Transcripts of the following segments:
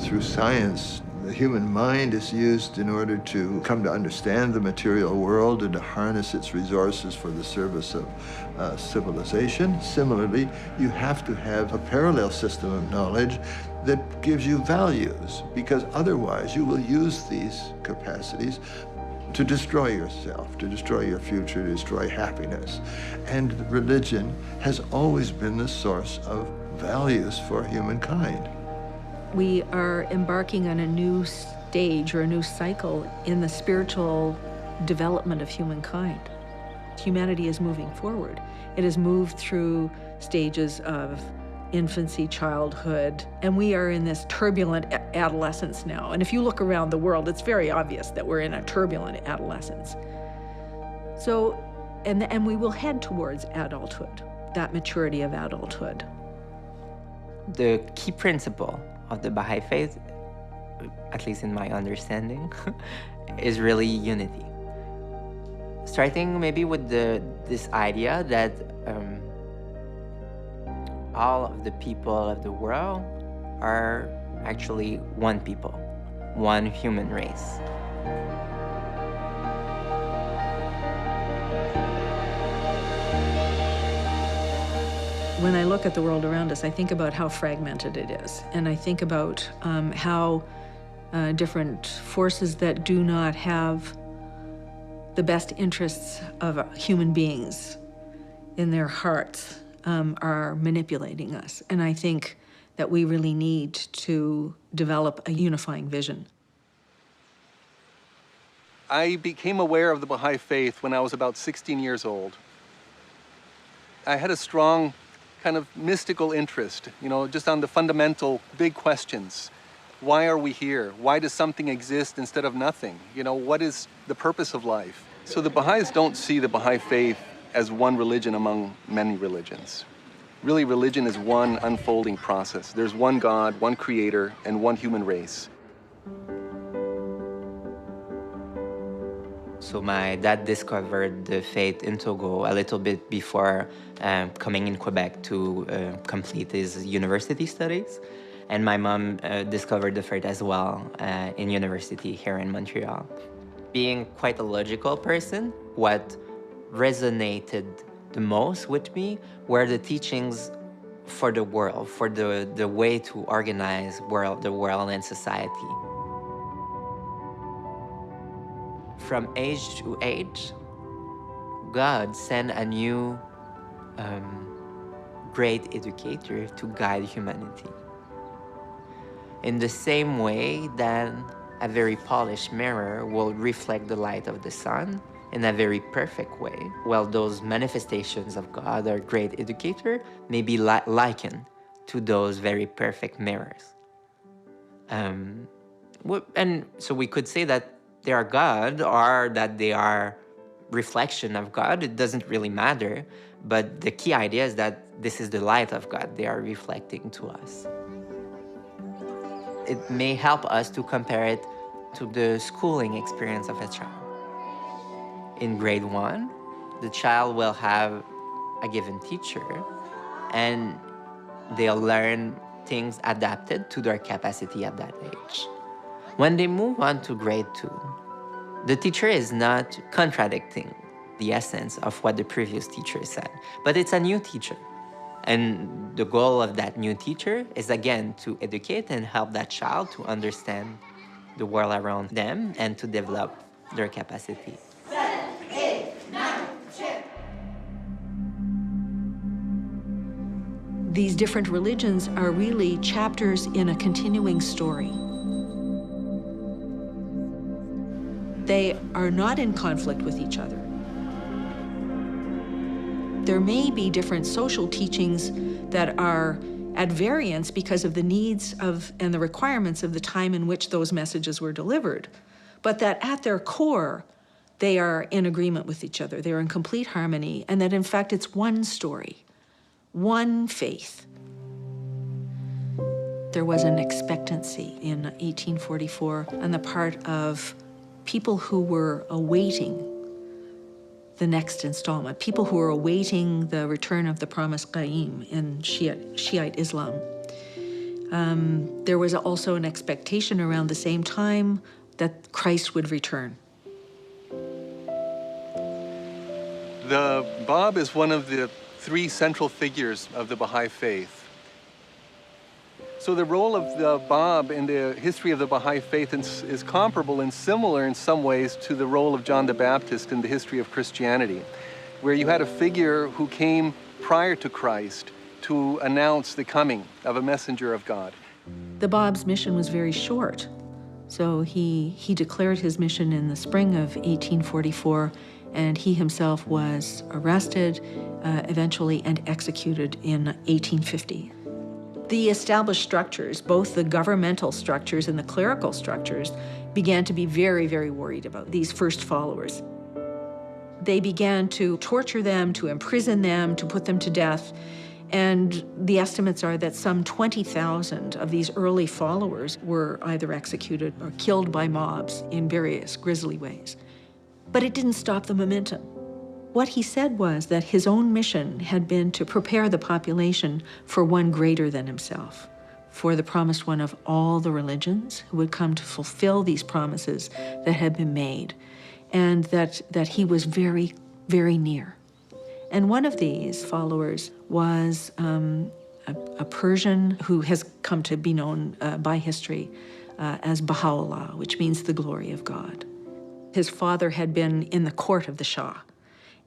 through science, the human mind is used in order to come to understand the material world and to harness its resources for the service of civilization. Similarly, you have to have a parallel system of knowledge that gives you values, because otherwise you will use these capacities to destroy yourself, to destroy your future, to destroy happiness. And religion has always been the source of values for humankind. We are embarking on a new stage or a new cycle in the spiritual development of humankind. Humanity is moving forward. It has moved through stages of infancy, childhood, and we are in this turbulent adolescence now. And if you look around the world, it's very obvious that we're in a turbulent adolescence. So, and we will head towards adulthood, that maturity of adulthood. The key principle of the Baha'i Faith, at least in my understanding, is really unity. Starting maybe with this idea that all of the people of the world are actually one people, one human race. When I look at the world around us, I think about how fragmented it is, and I think about how different forces that do not have the best interests of human beings in their hearts are manipulating us. And I think that we really need to develop a unifying vision. I became aware of the Baha'i Faith when I was about 16 years old. I had a strong kind of mystical interest, just on the fundamental big questions. Why are we here? Why does something exist instead of nothing? What is the purpose of life? So the Baha'is don't see the Baha'i Faith as one religion among many religions. Really, religion is one unfolding process. There's one God, one creator, and one human race. So my dad discovered the faith in Togo a little bit before coming in Quebec to complete his university studies. And my mom discovered the faith as well in university here in Montreal. Being quite a logical person, what resonated the most with me were the teachings for the world, for the way to organize the world and society. From age to age, God sent a new great educator to guide humanity. In the same way that a very polished mirror will reflect the light of the sun in a very perfect way, well, those manifestations of God, our great educator, may be likened to those very perfect mirrors. And so we could say that they are God or that they are reflection of God. It doesn't really matter, but the key idea is that this is the light of God they are reflecting to us. It may help us to compare it to the schooling experience of a child. In grade 1, the child will have a given teacher and they'll learn things adapted to their capacity at that age. When they move on to grade 2, the teacher is not contradicting the essence of what the previous teacher said, but it's a new teacher. And the goal of that new teacher is, again, to educate and help that child to understand the world around them and to develop their capacity. 7, 8, 9, 10. These different religions are really chapters in a continuing story. They are not in conflict with each other. There may be different social teachings that are at variance because of the needs of and the requirements of the time in which those messages were delivered, but that at their core, they are in agreement with each other. They're in complete harmony, and that in fact it's one story, one faith. There was an expectancy in 1844 on the part of people who were awaiting the next installment, people who were awaiting the return of the promised Qaim in Shiite Islam. There was also an expectation around the same time that Christ would return. The Bab is one of the three central figures of the Baha'i Faith. So the role of the Bab in the history of the Baha'i Faith is comparable and similar in some ways to the role of John the Baptist in the history of Christianity, where you had a figure who came prior to Christ to announce the coming of a messenger of God. The Bab's mission was very short. So he declared his mission in the spring of 1844, and he himself was arrested eventually and executed in 1850. The established structures, both the governmental structures and the clerical structures, began to be very, very worried about these first followers. They began to torture them, to imprison them, to put them to death. And the estimates are that some 20,000 of these early followers were either executed or killed by mobs in various grisly ways. But it didn't stop the momentum. What he said was that his own mission had been to prepare the population for one greater than himself, for the promised one of all the religions who would come to fulfill these promises that had been made, and that he was very, very near. And one of these followers was a Persian who has come to be known by history as Bahá'u'lláh, which means the glory of God. His father had been in the court of the Shah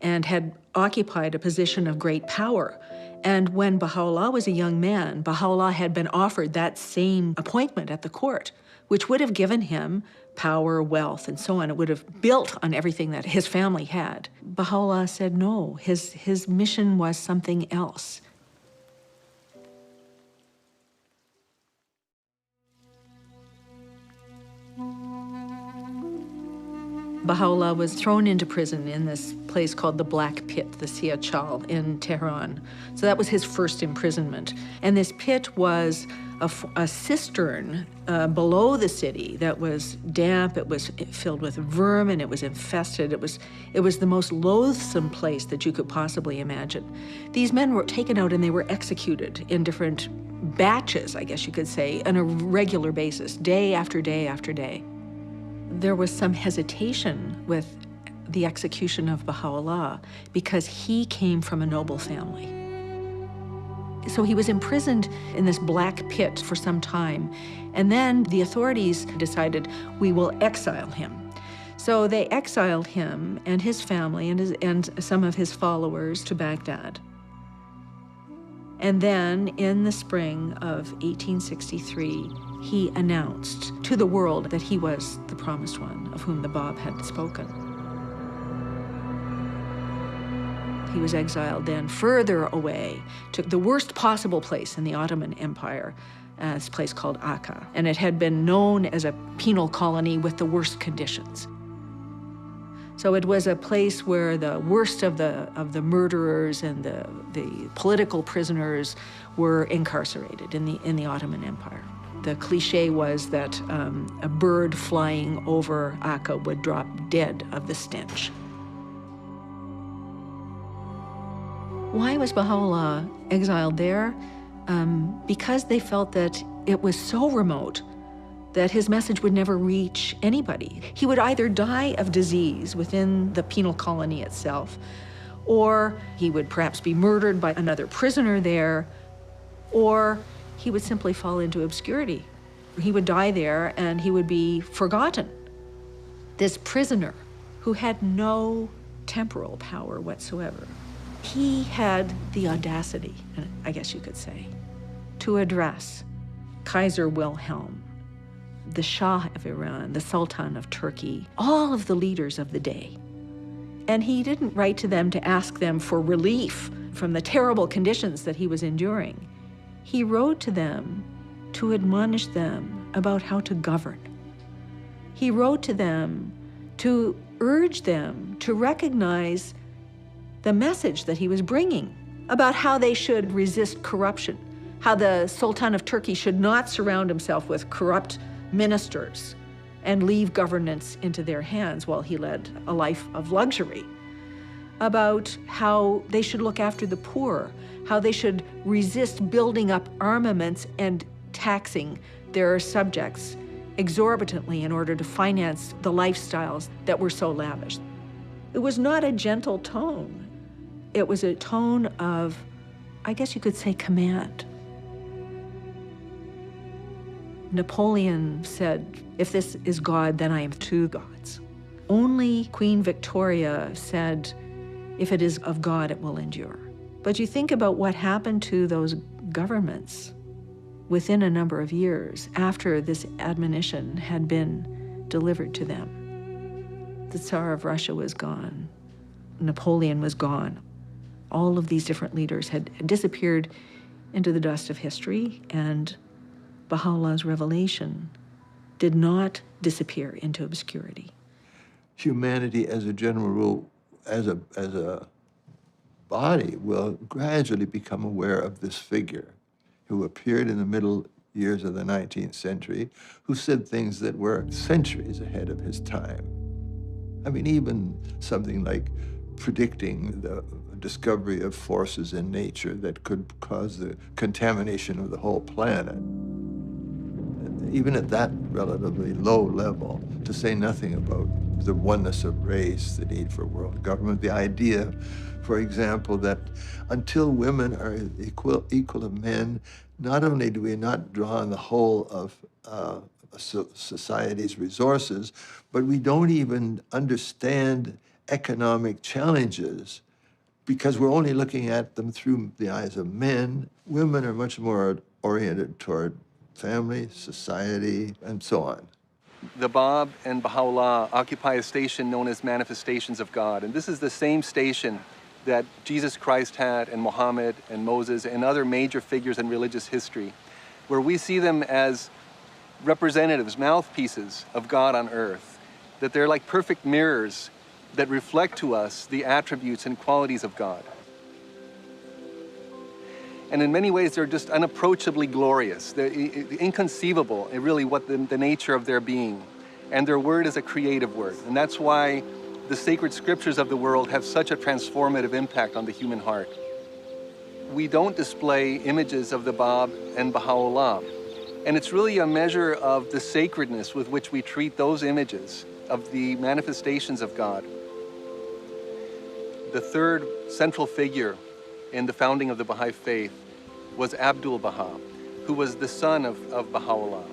and had occupied a position of great power. And when Bahá'u'lláh was a young man, Bahá'u'lláh had been offered that same appointment at the court, which would have given him power, wealth, and so on. It would have built on everything that his family had. Bahá'u'lláh said no, his mission was something else. Bahá'u'lláh was thrown into prison in this place called the Black Pit, the Siachal, in Tehran. So that was his first imprisonment. And this pit was a cistern below the city that was damp, it was filled with vermin, it was infested, it was the most loathsome place that you could possibly imagine. These men were taken out and they were executed in different batches, I guess you could say, on a regular basis, day after day after day. There was some hesitation with the execution of Bahá'u'lláh because he came from a noble family. So he was imprisoned in this black pit for some time, and then the authorities decided, we will exile him. So they exiled him and his family and some of his followers to Baghdad. And then in the spring of 1863, he announced to the world that he was the promised one of whom the Bab had spoken. He was exiled then further away to the worst possible place in the Ottoman Empire, this place called Akka. And it had been known as a penal colony with the worst conditions. So it was a place where the worst of the murderers and the political prisoners were incarcerated in the Ottoman Empire. The cliche was that a bird flying over Akka would drop dead of the stench. Why was Baha'u'lláh exiled there? Because they felt that it was so remote that his message would never reach anybody. He would either die of disease within the penal colony itself, or he would perhaps be murdered by another prisoner there, or he would simply fall into obscurity. He would die there and he would be forgotten. This prisoner who had no temporal power whatsoever, he had the audacity, I guess you could say, to address Kaiser Wilhelm, the Shah of Iran, the Sultan of Turkey, all of the leaders of the day. And he didn't write to them to ask them for relief from the terrible conditions that he was enduring. He wrote to them to admonish them about how to govern. He wrote to them to urge them to recognize the message that he was bringing about how they should resist corruption, how the Sultan of Turkey should not surround himself with corrupt ministers and leave governance into their hands while he led a life of luxury, about how they should look after the poor, how they should resist building up armaments and taxing their subjects exorbitantly in order to finance the lifestyles that were so lavish. It was not a gentle tone. It was a tone of, I guess you could say, command. Napoleon said, if this is God, then I am two gods. Only Queen Victoria said, if it is of God, it will endure. But you think about what happened to those governments within a number of years after this admonition had been delivered to them. The Tsar of Russia was gone. Napoleon was gone. All of these different leaders had disappeared into the dust of history, and Baha'u'llah's revelation did not disappear into obscurity. Humanity, as a general rule, as a body, will gradually become aware of this figure who appeared in the middle years of the 19th century, who said things that were centuries ahead of his time. I mean, even something like predicting the discovery of forces in nature that could cause the contamination of the whole planet. Even at that relatively low level, to say nothing about the oneness of race, the need for world government, the idea, for example, that until women are equal of men, not only do we not draw on the whole of society's resources, but we don't even understand economic challenges because we're only looking at them through the eyes of men. Women are much more oriented toward family, society, and so on. The Bab and Baha'u'lláh occupy a station known as Manifestations of God. And this is the same station that Jesus Christ had, and Muhammad and Moses and other major figures in religious history, where we see them as representatives, mouthpieces of God on earth, that they're like perfect mirrors that reflect to us the attributes and qualities of God. And in many ways, they're just unapproachably glorious. They're inconceivable, really, what the nature of their being. And their word is a creative word. And that's why the sacred scriptures of the world have such a transformative impact on the human heart. We don't display images of the Bab and Baha'u'lláh. And it's really a measure of the sacredness with which we treat those images of the manifestations of God. The third central figure in the founding of the Baha'i Faith was Abdul-Baha, who was the son of Baha'u'lláh.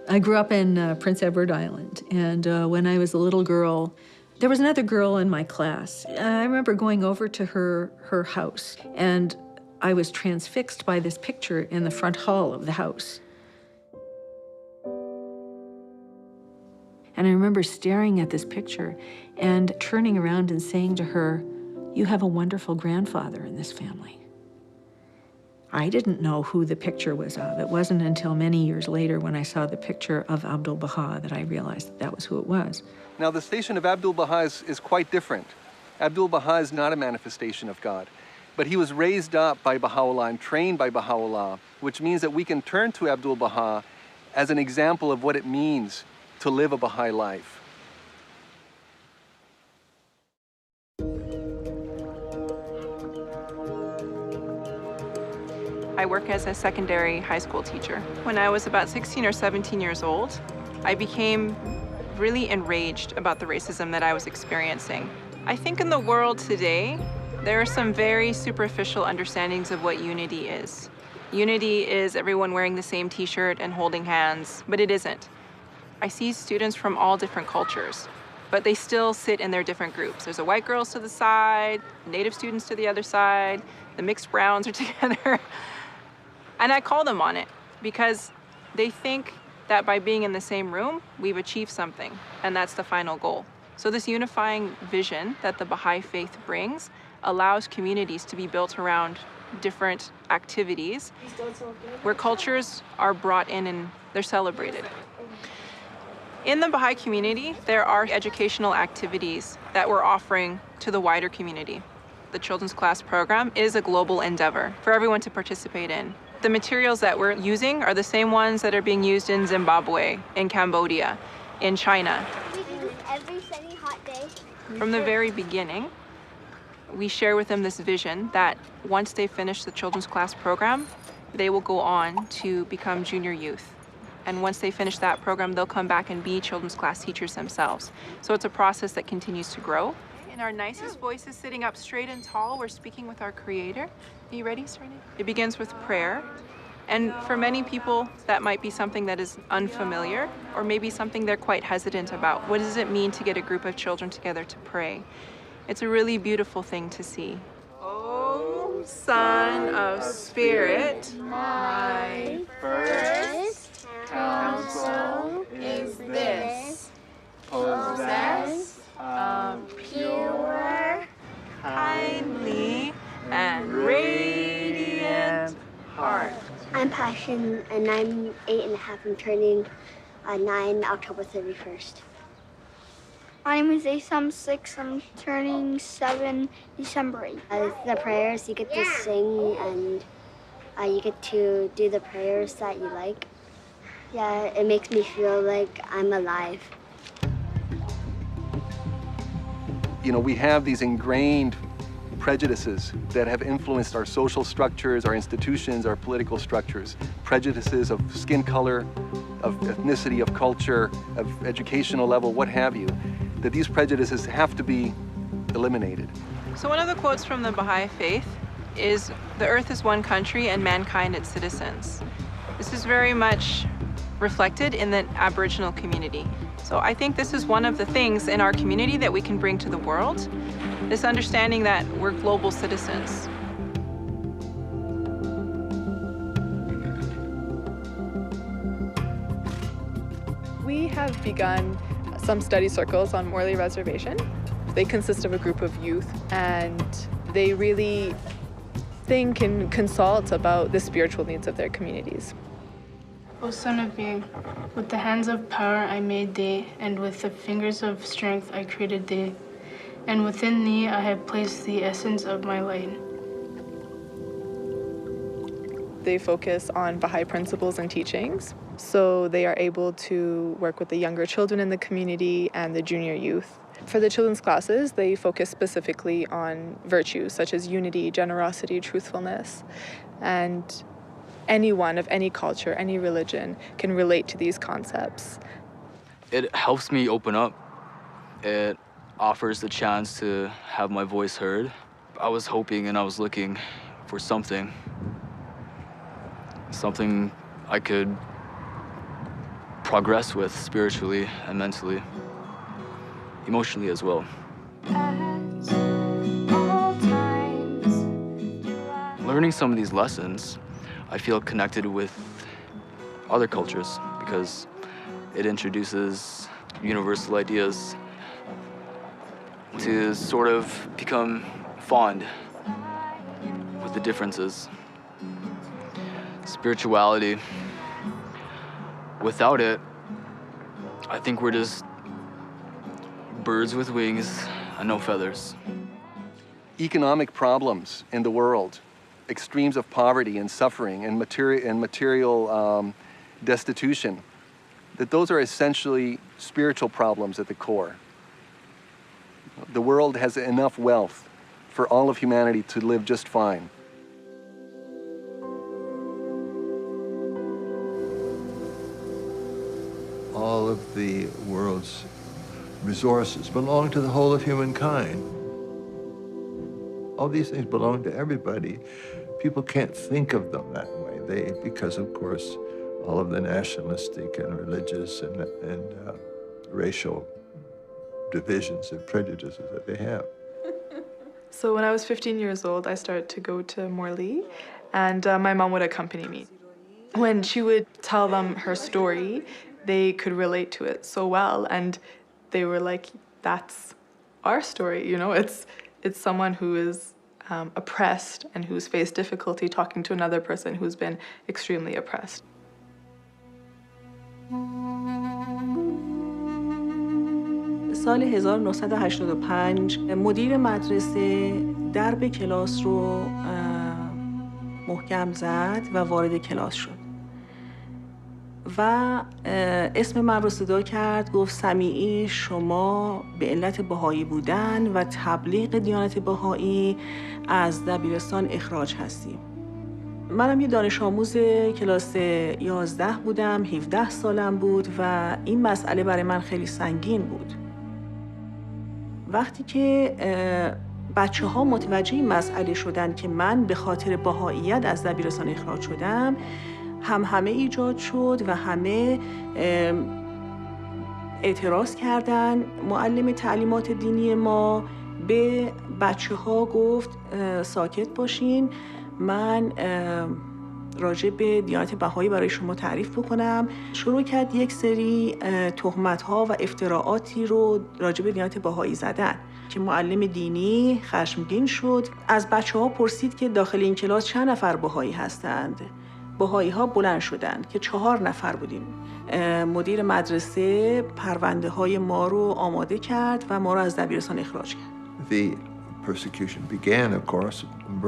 I grew up in Prince Edward Island, and when I was a little girl, there was another girl in my class. I remember going over to her house, and I was transfixed by this picture in the front hall of the house. And I remember staring at this picture and turning around and saying to her, "You have a wonderful grandfather in this family." I didn't know who the picture was of. It wasn't until many years later when I saw the picture of Abdul-Baha that I realized that was who it was. Now, the station of Abdul-Baha is quite different. Abdul-Baha is not a manifestation of God, but he was raised up by Baha'u'lláh and trained by Baha'u'lláh, which means that we can turn to Abdul-Baha as an example of what it means to live a Baha'i life. I work as a secondary high school teacher. When I was about 16 or 17 years old, I became really enraged about the racism that I was experiencing. I think in the world today, there are some very superficial understandings of what unity is. Unity is everyone wearing the same t-shirt and holding hands, but it isn't. I see students from all different cultures, but they still sit in their different groups. There's the white girls to the side, Native students to the other side, the mixed browns are together. And I call them on it because they think that by being in the same room, we've achieved something, and that's the final goal. So this unifying vision that the Baha'i Faith brings allows communities to be built around different activities where cultures are brought in and they're celebrated. In the Baha'i community, there are educational activities that we're offering to the wider community. The children's class program is a global endeavor for everyone to participate in. The materials that we're using are the same ones that are being used in Zimbabwe, in Cambodia, in China. We do this every sunny, hot day. From the very beginning, we share with them this vision that once they finish the children's class program, they will go on to become junior youth. And once they finish that program, they'll come back and be children's class teachers themselves. So it's a process that continues to grow. In our nicest voices, sitting up straight and tall, we're speaking with our Creator. Are you ready, Serena? It begins with prayer. And for many people, that might be something that is unfamiliar, or maybe something they're quite hesitant about. What does it mean to get a group of children together to pray? It's a really beautiful thing to see. Oh, Son of Spirit, my first counsel is this: possess a pure, kindly, and radiant heart. I'm Passion, and I'm 8.5. I'm turning 9 October 31st. My name is Ace. I'm 6. I'm turning 7 December 8th. The prayers, you get to sing, and you get to do the prayers that you like. Yeah, it makes me feel like I'm alive. You know, we have these ingrained prejudices that have influenced our social structures, our institutions, our political structures. Prejudices of skin color, of ethnicity, of culture, of educational level, what have you. That these prejudices have to be eliminated. So one of the quotes from the Baha'i Faith is, "The earth is one country and mankind its citizens." This is very much reflected in the Aboriginal community. So I think this is one of the things in our community that we can bring to the world, this understanding that we're global citizens. We have begun some study circles on Morley Reservation. They consist of a group of youth, and they really think and consult about the spiritual needs of their communities. O Son of Being, with the hands of power I made thee, and with the fingers of strength I created thee, and within thee I have placed the essence of my light. They focus on Baha'i principles and teachings, so they are able to work with the younger children in the community and the junior youth. For the children's classes, they focus specifically on virtues such as unity, generosity, truthfulness, and anyone of any culture, any religion can relate to these concepts. It helps me open up. It offers the chance to have my voice heard. I was hoping and I was looking for something I could progress with spiritually and mentally, emotionally as well. Learning some of these lessons, I feel connected with other cultures because it introduces universal ideas to sort of become fond with the differences. Spirituality, without it, I think we're just birds with wings and no feathers. Economic problems in the world, extremes of poverty and suffering and material destitution, that those are essentially spiritual problems at the core. The world has enough wealth for all of humanity to live just fine. All of the world's resources belong to the whole of humankind. All these things belong to everybody. People can't think of them that way. Because of course, all of the nationalistic and religious and racial divisions and prejudices that they have. So when I was 15 years old, I started to go to Morley, and my mom would accompany me. When she would tell them her story, they could relate to it so well, and they were like, that's our story, you know? It's someone who is oppressed and who's faced difficulty talking to another person who's been extremely oppressed. سال 1985 مدیر مدرسه درب کلاس رو محکم زد و وارد کلاس شد و اسم من رو صدا کرد، گفت سمیعی شما به علت بهایی بودن و تبلیغ دیانت بهایی از دبیرستان اخراج هستیم. منم یه دانش آموز کلاس 11 بودم، 17 سالم بود و این مسئله برای من خیلی سنگین بود. وقتی که بچه‌ها متوجه این مسئله شدن که من به خاطر بهائیت از دبیرستان اخراج شدم، همه ایجاد شد و همه اعتراض کردن. معلم تعلیمات دینی ما به بچه‌ها گفت ساکت باشین، من راجع به دیانت بهایی برای شما تعریف بکنم. شروع کرد یک سری تهمت‌ها و افتراعاتی رو راجع به دیانت بهایی زدن که معلم دینی خشمگین شد. از بچه‌ها پرسید که داخل این کلاس چند نفر بهایی هستند. بهایی‌ها بلند شدند که 4 نفر بودیم. مدیر مدرسه پرونده‌های ما رو آماده کرد و ما رو از دبیرستان اخراج کرد. The persecution began, of course,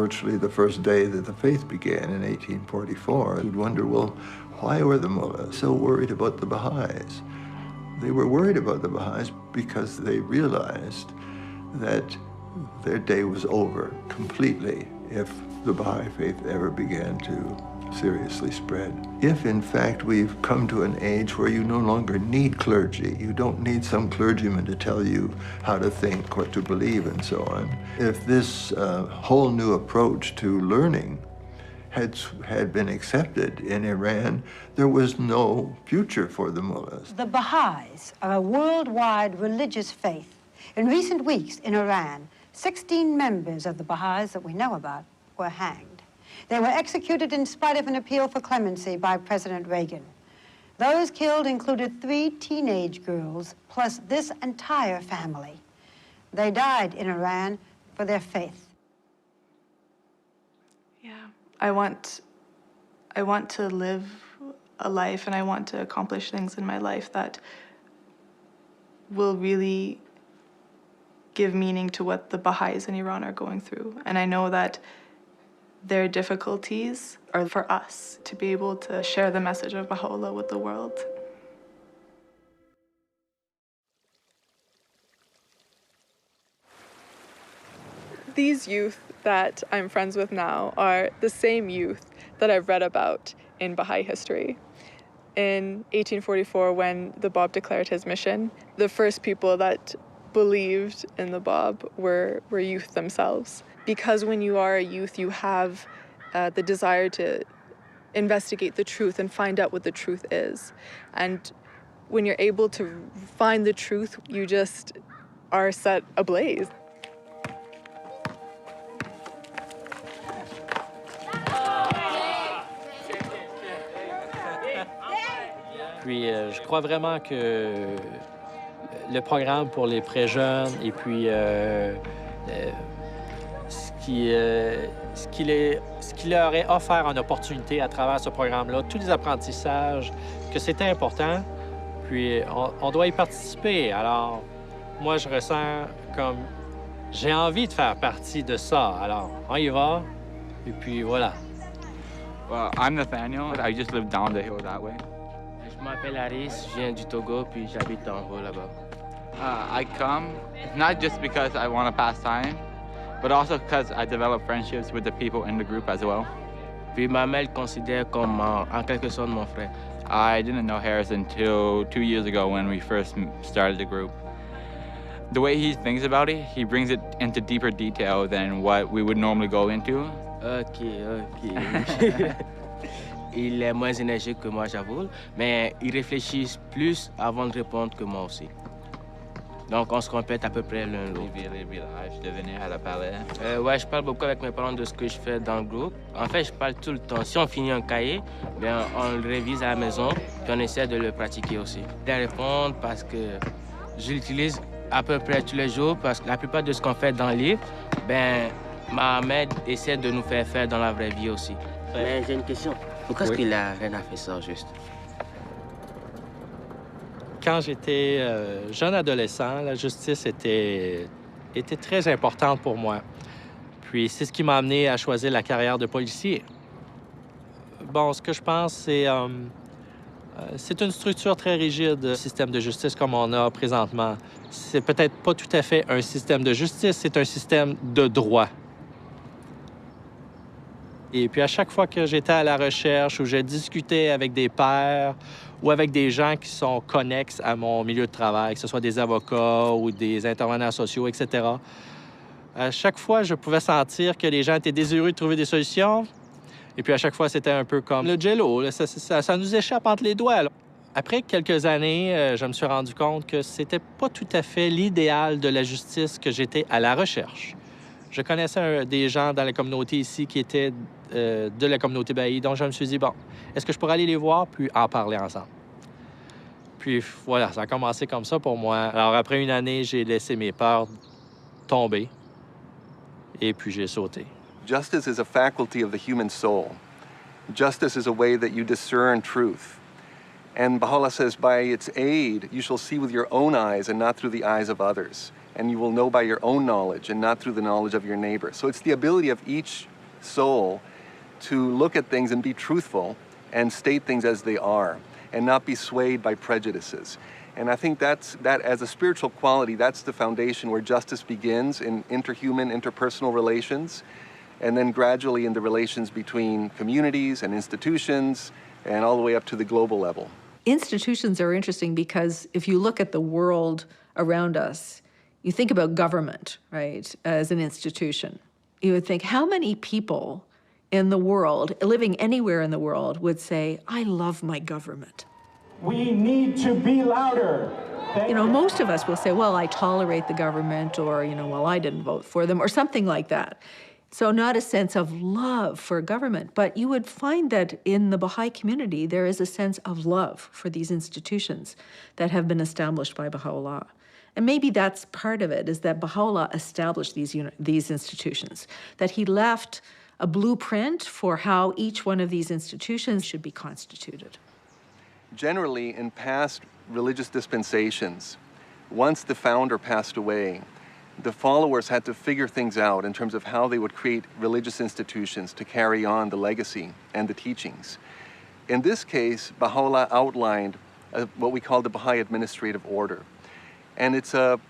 virtually the first day that the faith began in 1844. You'd wonder, well, why were the mullahs so worried about the Baha'is? They were worried about the Baha'is because they realized that their day was over completely if the Baha'i Faith ever began to seriously spread. If, in fact, we've come to an age where you no longer need clergy, you don't need some clergyman to tell you how to think, what to believe, and so on. If this whole new approach to learning had been accepted in Iran, there was no future for the mullahs. The Baha'is are a worldwide religious faith. In recent weeks in Iran, 16 members of the Baha'is that we know about were hanged. They were executed in spite of an appeal for clemency by President Reagan. Those killed included 3 teenage girls, plus this entire family. They died in Iran for their faith. Yeah, I want to live a life and I want to accomplish things in my life that will really give meaning to what the Baha'is in Iran are going through. And I know that their difficulties are for us to be able to share the message of Bahá'u'lláh with the world. These youth that I'm friends with now are the same youth that I've read about in Baha'i history. In 1844, when the Bab declared his mission, the first people that believed in the Bab were youth themselves. Because when you are a youth, you have the desire to investigate the truth and find out what the truth is. And when you're able to find the truth, you just are set ablaze. Puis je crois vraiment que le programme pour les très jeunes et puis ce qui leur est offert en opportunité à travers ce programme-là, tous les apprentissages, que c'était important, puis on doit y participer. Alors, moi, je ressens comme j'ai envie de faire partie de ça. Alors, on y va, et puis voilà. Well, I'm Nathaniel. I just live down the hill that way. Je m'appelle Aris, je viens du Togo, puis j'habite en haut là-bas. I come not just because I want to pass time, but also because I develop friendships with the people in the group as well. Puis ma mère le considère comme en quelque sorte mon frère. I didn't know Harris until 2 years ago when we first started the group. The way he thinks about it, he brings it into deeper detail than what we would normally go into. Ok. Il est moins énergique que moi, j'avoue, mais il réfléchit plus avant de répondre que moi aussi. Donc, on se complète à peu près l'un l'autre. Ouais, je parle beaucoup avec mes parents de ce que je fais dans le groupe. En fait, je parle tout le temps. Si on finit un cahier, bien, on le révise à la maison, puis on essaie de le pratiquer aussi. De répondre parce que je l'utilise à peu près tous les jours, parce que la plupart de ce qu'on fait dans le livre, ben, ma mère essaie de nous faire dans la vraie vie aussi. Mais j'ai une question. Pourquoi est-ce qu'il a rien à faire ça, juste? Quand j'étais jeune adolescent, la justice était très importante pour moi. Puis c'est ce qui m'a amené à choisir la carrière de policier. Bon, ce que je pense, c'est une structure très rigide, le système de justice comme on a présentement. C'est peut-être pas tout à fait un système de justice, c'est un système de droit. Et puis à chaque fois que j'étais à la recherche ou je discutais avec des pairs ou avec des gens qui sont connexes à mon milieu de travail, que ce soit des avocats ou des intervenants sociaux, etc., à chaque fois, je pouvais sentir que les gens étaient désireux de trouver des solutions. Et puis à chaque fois, c'était un peu comme le jello, là, ça nous échappe entre les doigts, là. Après quelques années, je me suis rendu compte que c'était pas tout à fait l'idéal de la justice que j'étais à la recherche. Je connaissais des gens dans la communauté ici qui étaient de la communauté Baha'i, donc je me suis dit, bon, est-ce que je pourrais aller les voir puis en parler ensemble? Puis voilà, ça a commencé comme ça pour moi. Alors après une année, j'ai laissé mes peurs tomber et puis j'ai sauté. Justice is a faculty of the human soul. Justice is a way that you discern truth. And Baha'u'lláh says, by its aid, you shall see with your own eyes and not through the eyes of others. And you will know by your own knowledge and not through the knowledge of your neighbor. So it's the ability of each soul to look at things and be truthful and state things as they are and not be swayed by prejudices. And I think that as a spiritual quality, that's the foundation where justice begins in interhuman, interpersonal relations, and then gradually in the relations between communities and institutions and all the way up to the global level. Institutions are interesting because if you look at the world around us, you think about government, right, as an institution. You would think, how many people in the world, living anywhere in the world, would say, I love my government? We need to be louder. You know, most of us will say, well, I tolerate the government, or, you know, well, I didn't vote for them, or something like that. So not a sense of love for government, but you would find that in the Baha'i community, there is a sense of love for these institutions that have been established by Baha'u'lláh. And maybe that's part of it, is that Baha'u'lláh established these institutions, that he left a blueprint for how each one of these institutions should be constituted. Generally, in past religious dispensations, once the founder passed away, the followers had to figure things out in terms of how they would create religious institutions to carry on the legacy and the teachings. In this case, Baha'u'lláh outlined what we call the Baha'i administrative order. And it's a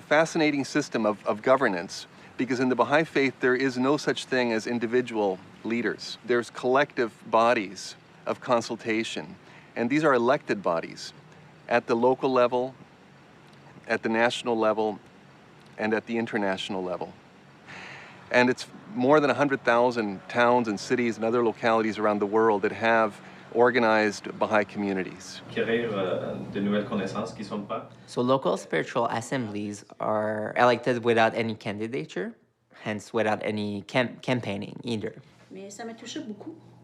fascinating system of governance, because in the Baha'i Faith, there is no such thing as individual leaders. There's collective bodies of consultation. And these are elected bodies at the local level, at the national level, and at the international level. And it's more than 100,000 towns and cities and other localities around the world that have organized Baha'i communities. So local spiritual assemblies are elected without any candidature, hence without any campaigning either.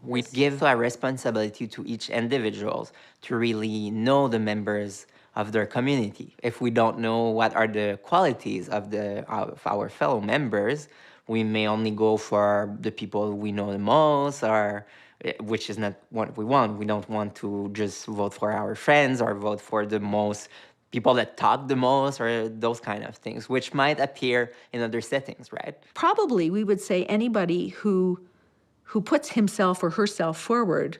We give a responsibility to each individual to really know the members of their community. If we don't know what are the qualities of our fellow members, we may only go for the people we know the most, or which is not what we want. We don't want to just vote for our friends or vote for the most people that talk the most, or those kind of things, which might appear in other settings, right? Probably we would say anybody who puts himself or herself forward,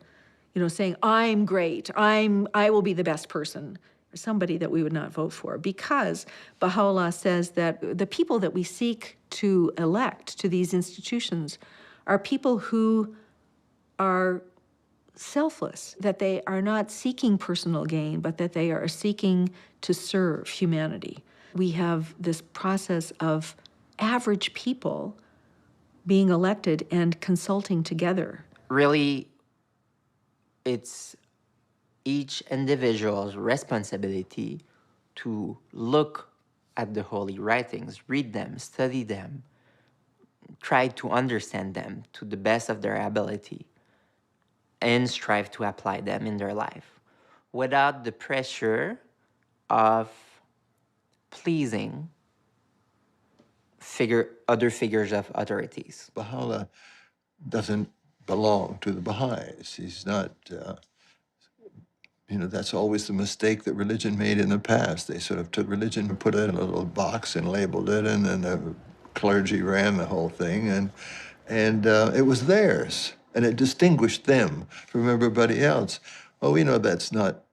you know, saying, I'm great, I will be the best person, or somebody that we would not vote for, because Baha'u'lláh says that the people that we seek to elect to these institutions are people who are selfless, that they are not seeking personal gain, but that they are seeking to serve humanity. We have this process of average people being elected and consulting together. Really, it's each individual's responsibility to look at the holy writings, read them, study them, try to understand them to the best of their ability, and strive to apply them in their life without the pressure of pleasing other figures of authorities. Baha'u'lláh doesn't belong to the Baha'is. He's not, you know, that's always the mistake that religion made in the past. They sort of took religion and put it in a little box and labeled it, and then the clergy ran the whole thing, and it was theirs, and it distinguished them from everybody else. Well, we know that's not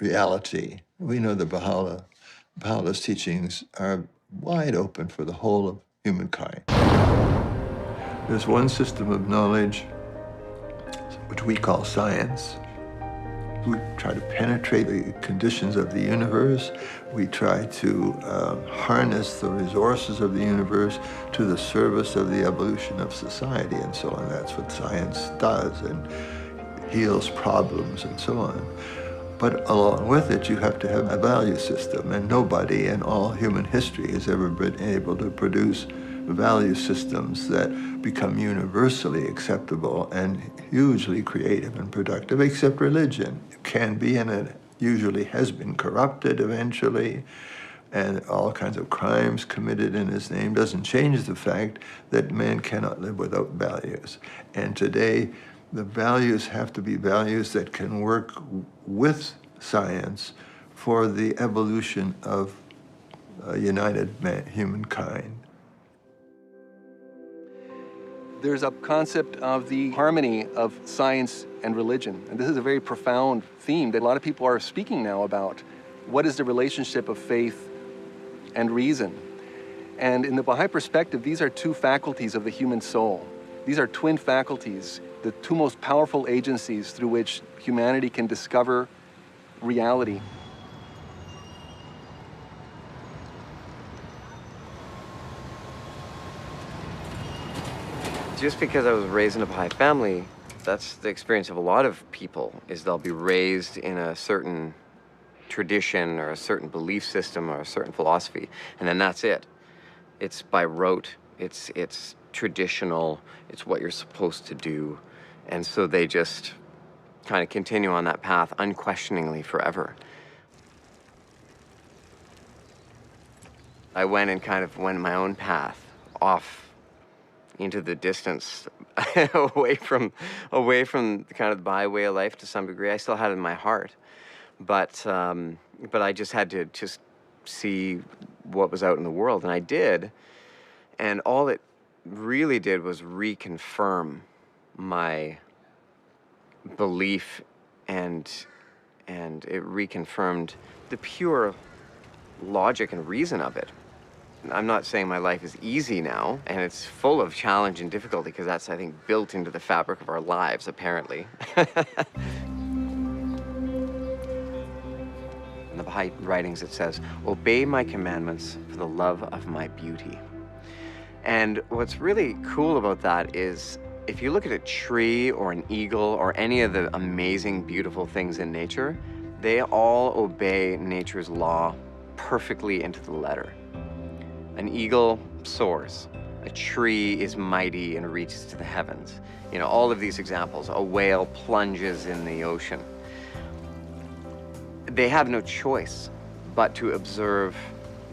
reality. We know that Baha'u'llah's teachings are wide open for the whole of humankind. There's one system of knowledge, which we call science. We try to penetrate the conditions of the universe. We try to harness the resources of the universe to the service of the evolution of society and so on. That's what science does, and heals problems and so on. But along with it, you have to have a value system, and nobody in all human history has ever been able to produce value systems that become universally acceptable and hugely creative and productive, except religion. It can be, and it usually has been corrupted eventually, and all kinds of crimes committed in his name doesn't change the fact that man cannot live without values. And today, the values have to be values that can work with science for the evolution of united humankind. There's a concept of the harmony of science and religion. And this is a very profound theme that a lot of people are speaking now about. What is the relationship of faith and reason? And in the Baha'i perspective, these are two faculties of the human soul. These are twin faculties, the two most powerful agencies through which humanity can discover reality. Just because I was raised in a Baha'i family, that's the experience of a lot of people, is they'll be raised in a certain tradition or a certain belief system or a certain philosophy, and then that's it. It's by rote, it's traditional, it's what you're supposed to do, and so they just kind of continue on that path unquestioningly forever. I went and kind of went my own path off into the distance, away from kind of the Baha'i way of life to some degree. I still had it in my heart, but I just had to just see what was out in the world, and I did, and all it really did was reconfirm my belief, and it reconfirmed the pure logic and reason of it. I'm not saying my life is easy now, and it's full of challenge and difficulty, because that's, I think, built into the fabric of our lives, apparently. In the Baha'i writings, it says, "Obey my commandments for the love of my beauty." And what's really cool about that is, if you look at a tree or an eagle or any of the amazing, beautiful things in nature, they all obey nature's law perfectly into the letter. An eagle soars. A tree is mighty and reaches to the heavens. You know, all of these examples. A whale plunges in the ocean. They have no choice but to observe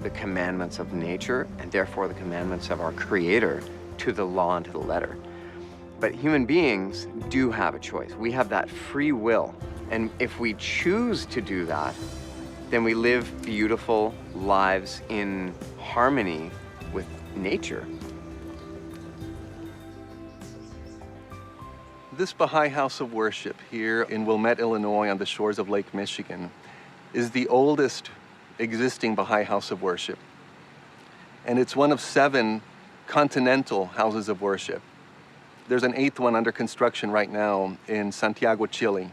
the commandments of nature, and therefore the commandments of our Creator, to the law and to the letter. But human beings do have a choice. We have that free will. And if we choose to do that, then we live beautiful lives in harmony with nature. This Baha'i house of worship here in Wilmette, Illinois, on the shores of Lake Michigan, is the oldest existing Baha'i house of worship. And it's one of 7 continental houses of worship. There's an 8th one under construction right now in Santiago, Chile.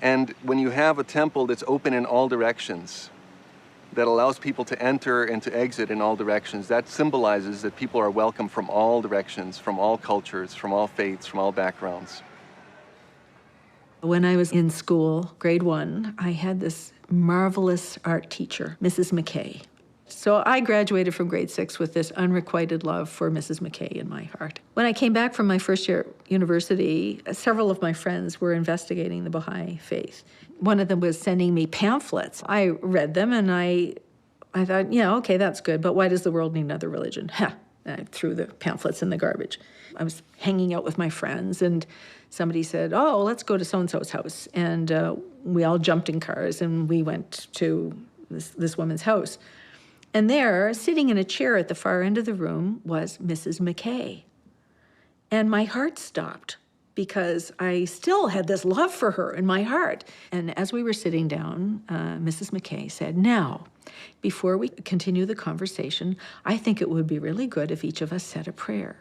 And when you have a temple that's open in all directions, that allows people to enter and to exit in all directions, that symbolizes that people are welcome from all directions, from all cultures, from all faiths, from all backgrounds. When I was in school, grade 1, I had this marvelous art teacher, Mrs. McKay. So I graduated from grade 6 with this unrequited love for Mrs. McKay in my heart. When I came back from my first year at university, several of my friends were investigating the Baha'i Faith. One of them was sending me pamphlets. I read them and I thought, yeah, okay, that's good, but why does the world need another religion? Ha! And I threw the pamphlets in the garbage. I was hanging out with my friends and somebody said, oh, let's go to so-and-so's house. And we all jumped in cars and we went to this woman's house. And there, sitting in a chair at the far end of the room, was Mrs. McKay. And my heart stopped because I still had this love for her in my heart. And as we were sitting down, Mrs. McKay said, now, before we continue the conversation, I think it would be really good if each of us said a prayer.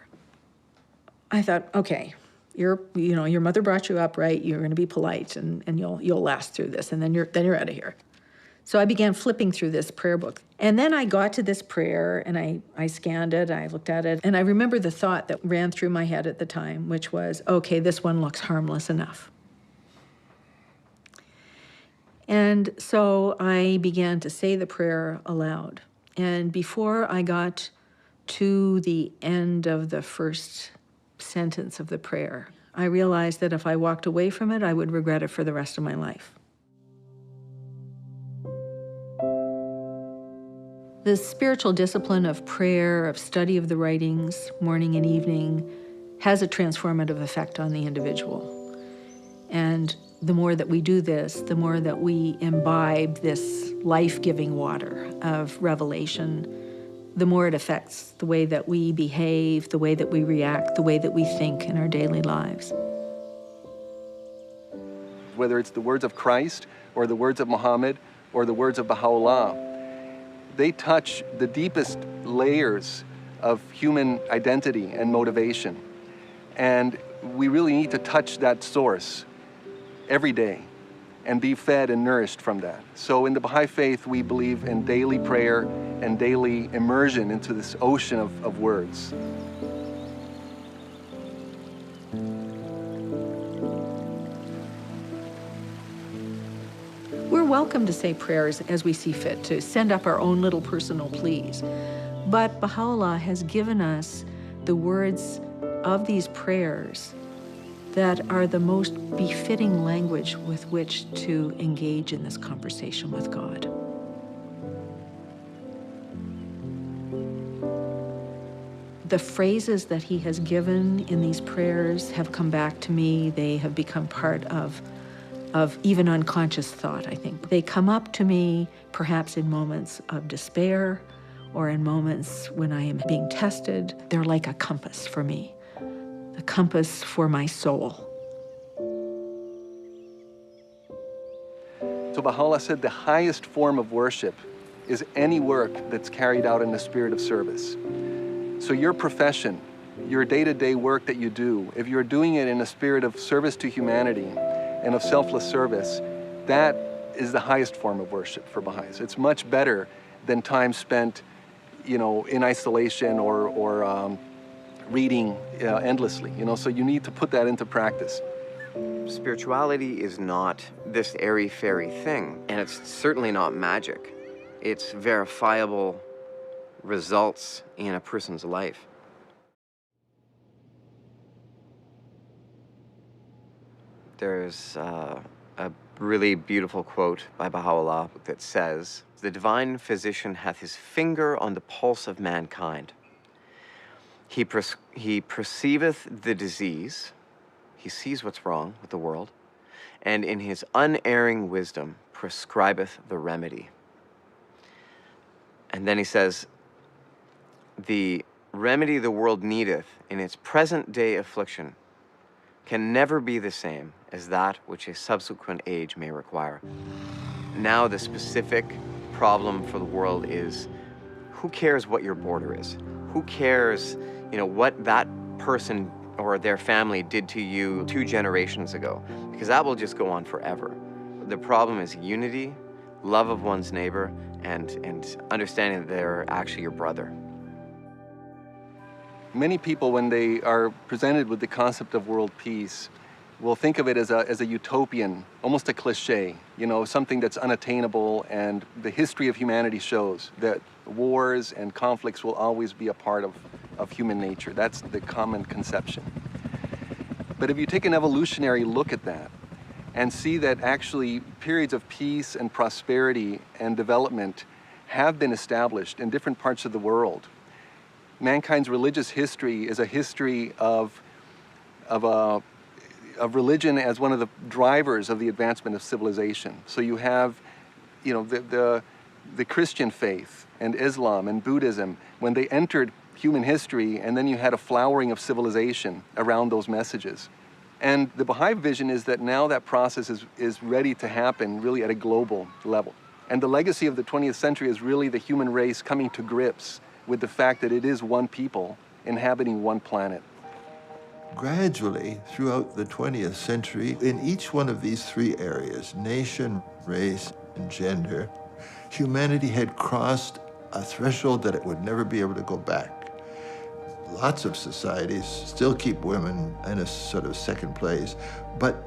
I thought, okay, your mother brought you up, right? You're going to be polite and you'll last through this, and then you're out of here. So I began flipping through this prayer book. And then I got to this prayer, and I scanned it, I looked at it, and I remember the thought that ran through my head at the time, which was, okay, this one looks harmless enough. And so I began to say the prayer aloud. And before I got to the end of the first sentence of the prayer, I realized that if I walked away from it, I would regret it for the rest of my life. The spiritual discipline of prayer, of study of the writings, morning and evening, has a transformative effect on the individual. And the more that we do this, the more that we imbibe this life-giving water of revelation, the more it affects the way that we behave, the way that we react, the way that we think in our daily lives. Whether it's the words of Christ or the words of Muhammad or the words of Bahá'u'lláh, they touch the deepest layers of human identity and motivation. And we really need to touch that source every day and be fed and nourished from that. So in the Baha'i Faith, we believe in daily prayer and daily immersion into this ocean of words. We're welcome to say prayers as we see fit, to send up our own little personal pleas. But Baha'u'lláh has given us the words of these prayers that are the most befitting language with which to engage in this conversation with God. The phrases that he has given in these prayers have come back to me. They have become part of even unconscious thought, I think. They come up to me perhaps in moments of despair or in moments when I am being tested. They're like a compass for me, a compass for my soul. So Baha'u'lláh said the highest form of worship is any work that's carried out in the spirit of service. So your profession, your day-to-day work that you do, if you're doing it in a spirit of service to humanity and of selfless service, that is the highest form of worship for Baha'is. It's much better than time spent, in isolation or reading endlessly, so you need to put that into practice. Spirituality is not this airy-fairy thing, and it's certainly not magic. It's verifiable results in a person's life. There's a really beautiful quote by Baha'u'lláh that says, "The divine physician hath his finger on the pulse of mankind. He perceiveth the disease, he sees what's wrong with the world, and in his unerring wisdom prescribeth the remedy." And then he says, "The remedy the world needeth in its present day affliction can never be the same as that which a subsequent age may require." Now the specific problem for the world is, who cares what your border is? Who cares, what that person or their family did to you 2 generations ago? Because that will just go on forever. The problem is unity, love of one's neighbor, and understanding that they're actually your brother. Many people, when they are presented with the concept of world peace, will think of it as a utopian, almost a cliche, something that's unattainable, and the history of humanity shows that wars and conflicts will always be a part of human nature. That's the common conception. But if you take an evolutionary look at that and see that actually periods of peace and prosperity and development have been established in different parts of the world, mankind's religious history is a history of religion as one of the drivers of the advancement of civilization. So you have, the Christian faith and Islam and Buddhism, when they entered human history, and then you had a flowering of civilization around those messages. And the Baha'i vision is that now that process is ready to happen really at a global level. And the legacy of the 20th century is really the human race coming to grips with the fact that it is one people inhabiting one planet. Gradually, throughout the 20th century, in each one of these three areas, nation, race, and gender, humanity had crossed a threshold that it would never be able to go back. Lots of societies still keep women in a sort of second place, but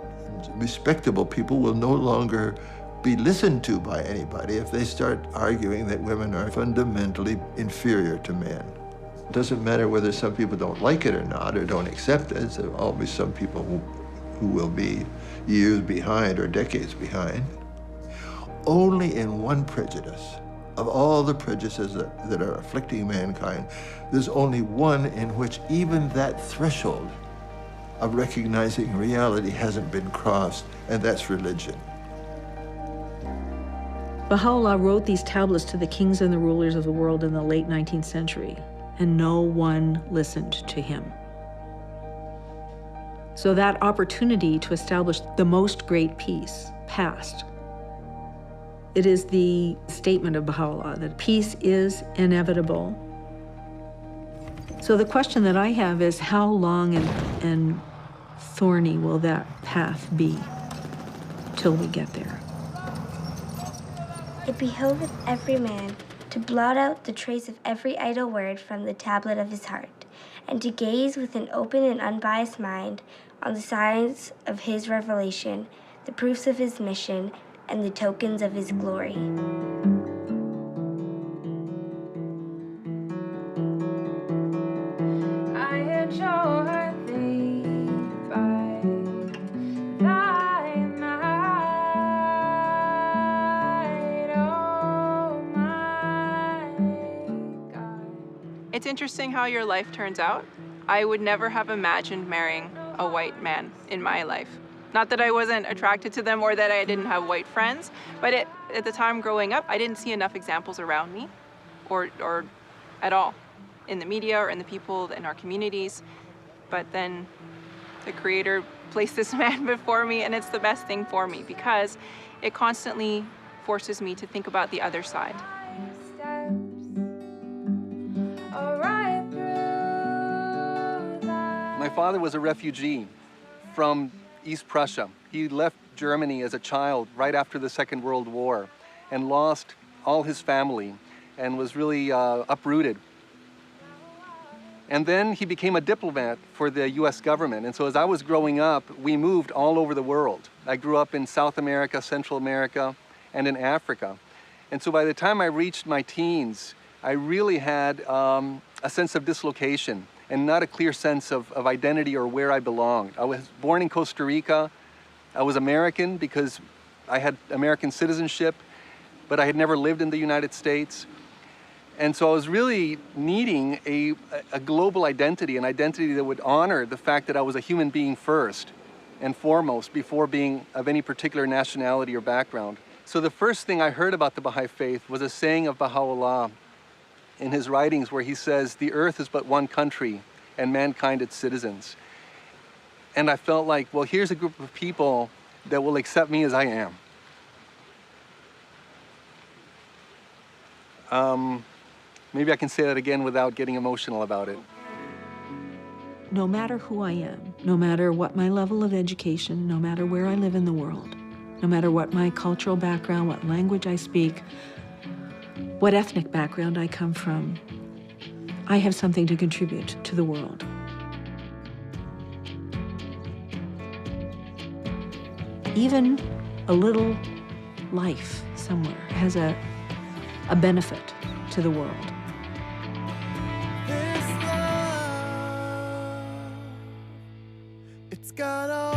respectable people will no longer be listened to by anybody if they start arguing that women are fundamentally inferior to men. It doesn't matter whether some people don't like it or not, or don't accept it. There will always some people who will be years behind or decades behind. Only in one prejudice, of all the prejudices that are afflicting mankind, there's only one in which even that threshold of recognizing reality hasn't been crossed, and that's religion. Baha'u'lláh wrote these tablets to the kings and the rulers of the world in the late 19th century, and no one listened to him. So that opportunity to establish the most great peace passed. It is the statement of Baha'u'lláh that peace is inevitable. So the question that I have is, how long and thorny will that path be till we get there? It behoveth every man to blot out the trace of every idle word from the tablet of his heart, and to gaze with an open and unbiased mind on the signs of his revelation, the proofs of his mission, and the tokens of his glory. I adjure thee by thy might, oh my God. It's interesting how your life turns out. I would never have imagined marrying a white man in my life. Not that I wasn't attracted to them or that I didn't have white friends, but at the time growing up, I didn't see enough examples around me or at all in the media or in the people in our communities. But then the Creator placed this man before me, and it's the best thing for me because it constantly forces me to think about the other side. My father was a refugee from East Prussia. He left Germany as a child right after the Second World War and lost all his family and was really uprooted. And then he became a diplomat for the US government. And so as I was growing up, we moved all over the world. I grew up in South America, Central America, and in Africa. And so by the time I reached my teens, I really had a sense of dislocation and not a clear sense of identity or where I belonged. I was born in Costa Rica. I was American because I had American citizenship, but I had never lived in the United States. And so I was really needing a global identity, an identity that would honor the fact that I was a human being first and foremost before being of any particular nationality or background. So the first thing I heard about the Baha'i Faith was a saying of Baha'u'lláh in his writings where he says, "The earth is but one country and mankind its citizens." And I felt like, well, here's a group of people that will accept me as I am. Maybe I can say that again without getting emotional about it. No matter who I am, no matter what my level of education, no matter where I live in the world, no matter what my cultural background, what language I speak, what ethnic background I come from, I have something to contribute to the world. Even a little life somewhere has a benefit to the world. It's got all